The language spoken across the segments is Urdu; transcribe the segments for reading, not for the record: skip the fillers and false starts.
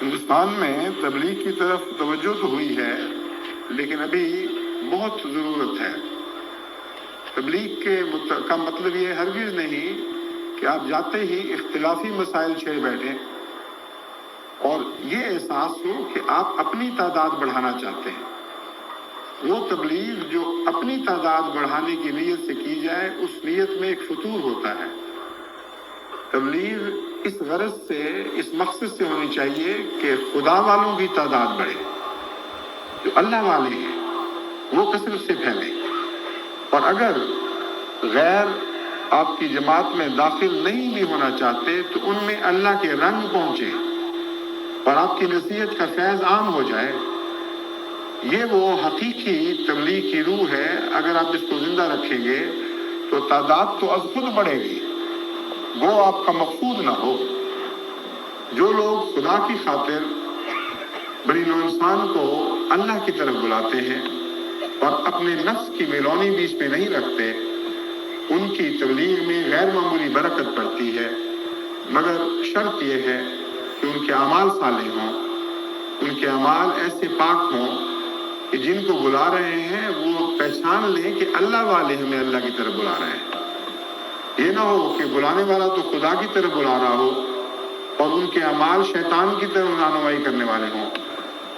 ہندوستان میں تبلیغ کی طرف توجہ تو ہوئی ہے، لیکن ابھی بہت ضرورت ہے۔ تبلیغ کا مطلب یہ ہرگز نہیں کہ آپ جاتے ہی اختلافی مسائل چھیڑ بیٹھیں اور یہ احساس ہو کہ آپ اپنی تعداد بڑھانا چاہتے ہیں۔ وہ تبلیغ جو اپنی تعداد بڑھانے کی نیت سے کی جائے، اس نیت میں ایک فتور ہوتا ہے۔ تبلیغ اس غرض سے، اس مقصد سے ہونی چاہیے کہ خدا والوں کی تعداد بڑھے، جو اللہ والے ہیں وہ کثرت سے پھیلیں، اور اگر غیر آپ کی جماعت میں داخل نہیں بھی ہونا چاہتے تو ان میں اللہ کے رنگ پہنچے اور آپ کی نصیحت کا فیض عام ہو جائے۔ یہ وہ حقیقی تبلیغ کی روح ہے۔ اگر آپ اس کو زندہ رکھیں گے تو تعداد تو از خود بڑھے گی، وہ آپ کا مقصود نہ ہو۔ جو لوگ خدا کی خاطر بنی نوع انسان کو اللہ کی طرف بلاتے ہیں اور اپنے نفس کی بیرونی بیچ میں نہیں رکھتے، ان کی تبلیغ میں غیر معمولی برکت پڑتی ہے، مگر شرط یہ ہے کہ ان کے اعمال صالح ہوں، ان کے اعمال ایسے پاک ہوں کہ جن کو بلا رہے ہیں وہ پہچان لیں کہ اللہ والے ہمیں اللہ کی طرف بلا رہے ہیں۔ یہ نہ ہو کہ بلانے والا تو خدا کی طرف بلا رہا ہو اور ان کے اعمال شیطان کی طرف رہنمائی کرنے والے ہوں۔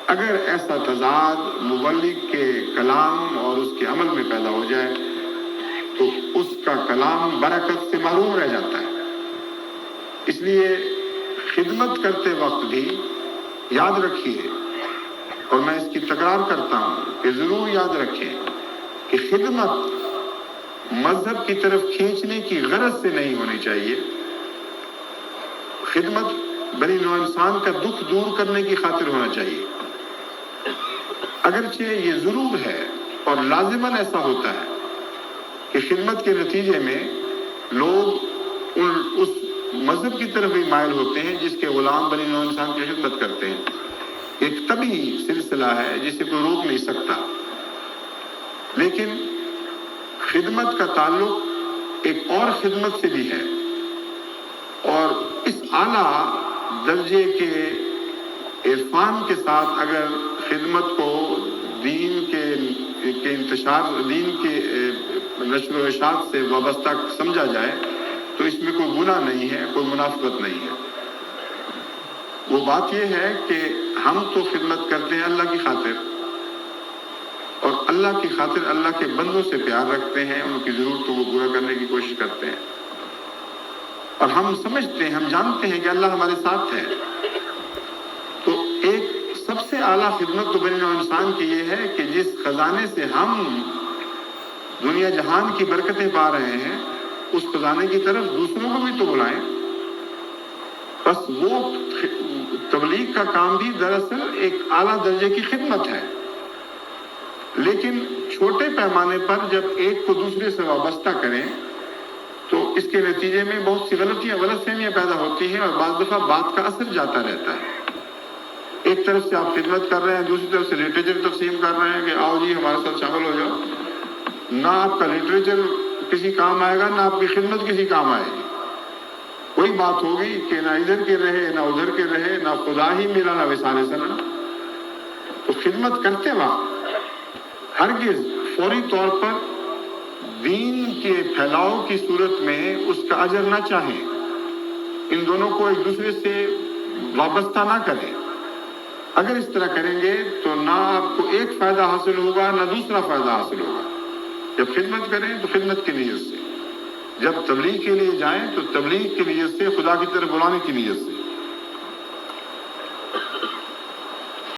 اگر ایسا تضاد مبلغ کے کلام اور اس کے عمل میں پیدا ہو جائے تو اس کا کلام برکت سے محروم رہ جاتا ہے۔ اس لیے خدمت کرتے وقت بھی یاد رکھیے، اور میں اس کی تکرار کرتا ہوں کہ ضرور یاد رکھیں کہ خدمت مذہب کی طرف کھینچنے کی غرض سے نہیں ہونی چاہیے۔ خدمت بنی نوع انسان کا دکھ دور کرنے کی خاطر ہونا چاہیے۔ اگرچہ یہ ضرور ہے اور لازماً ایسا ہوتا ہے کہ خدمت کے نتیجے میں لوگ اس مذہب کی طرف بھی مائل ہوتے ہیں جس کے غلام بنی نوع انسان کی خدمت کرتے ہیں۔ ایک طبعی سلسلہ ہے جسے کوئی روک نہیں سکتا، لیکن خدمت کا تعلق ایک اور خدمت سے بھی ہے، اور اس اعلیٰ درجے کے عرفان کے ساتھ اگر خدمت کو دین کے انتشار، دین کے نشر و اشاعت سے وابستہ سمجھا جائے تو اس میں کوئی گناہ نہیں ہے، کوئی منافقت نہیں ہے۔ وہ بات یہ ہے کہ ہم تو خدمت کرتے ہیں اللہ کی خاطر، اور اللہ کی خاطر اللہ کے بندوں سے پیار رکھتے ہیں، ان کی ضرورتوں کو پورا کرنے کی کوشش کرتے ہیں، اور ہم سمجھتے ہیں، ہم جانتے ہیں کہ اللہ ہمارے ساتھ ہے۔ تو ایک سب سے اعلیٰ خدمت تو بنی نوع انسان کی یہ ہے کہ جس خزانے سے ہم دنیا جہان کی برکتیں پا رہے ہیں، اس خزانے کی طرف دوسروں کو بھی تو بلائیں۔ بس وہ تبلیغ کا کام بھی دراصل ایک اعلیٰ درجے کی خدمت ہے، لیکن چھوٹے پیمانے پر جب ایک کو دوسرے سے وابستہ کریں تو اس کے نتیجے میں بہت سی غلط فہمیاں پیدا ہوتی ہیں، اور بعض دفعہ بات کا اثر جاتا رہتا ہے۔ ایک طرف سے آپ خدمت کر رہے ہیں، دوسری طرف سے لٹریچر تقسیم کر رہے ہیں کہ آؤ جی ہمارے ساتھ شامل ہو جاؤ۔ نہ آپ کا لٹریچر کسی کام آئے گا، نہ آپ کی خدمت کسی کام آئے گی۔ کوئی بات ہوگی کہ نہ ادھر کے رہے نہ ادھر کے رہے، نہ خدا ہی ملا نہ وصال سنا۔ تو خدمت کرتے وقت ہرگز فوری طور پر دین کے پھیلاؤ کی صورت میں اس کا اجر نہ چاہیں، ان دونوں کو ایک دوسرے سے وابستہ نہ کریں۔ اگر اس طرح کریں گے تو نہ آپ کو ایک فائدہ حاصل ہوگا نہ دوسرا فائدہ حاصل ہوگا۔ جب خدمت کریں تو خدمت کی نیت سے، جب تبلیغ کے لیے جائیں تو تبلیغ کی نیت سے، خدا کی طرف بلانے کی نیت سے۔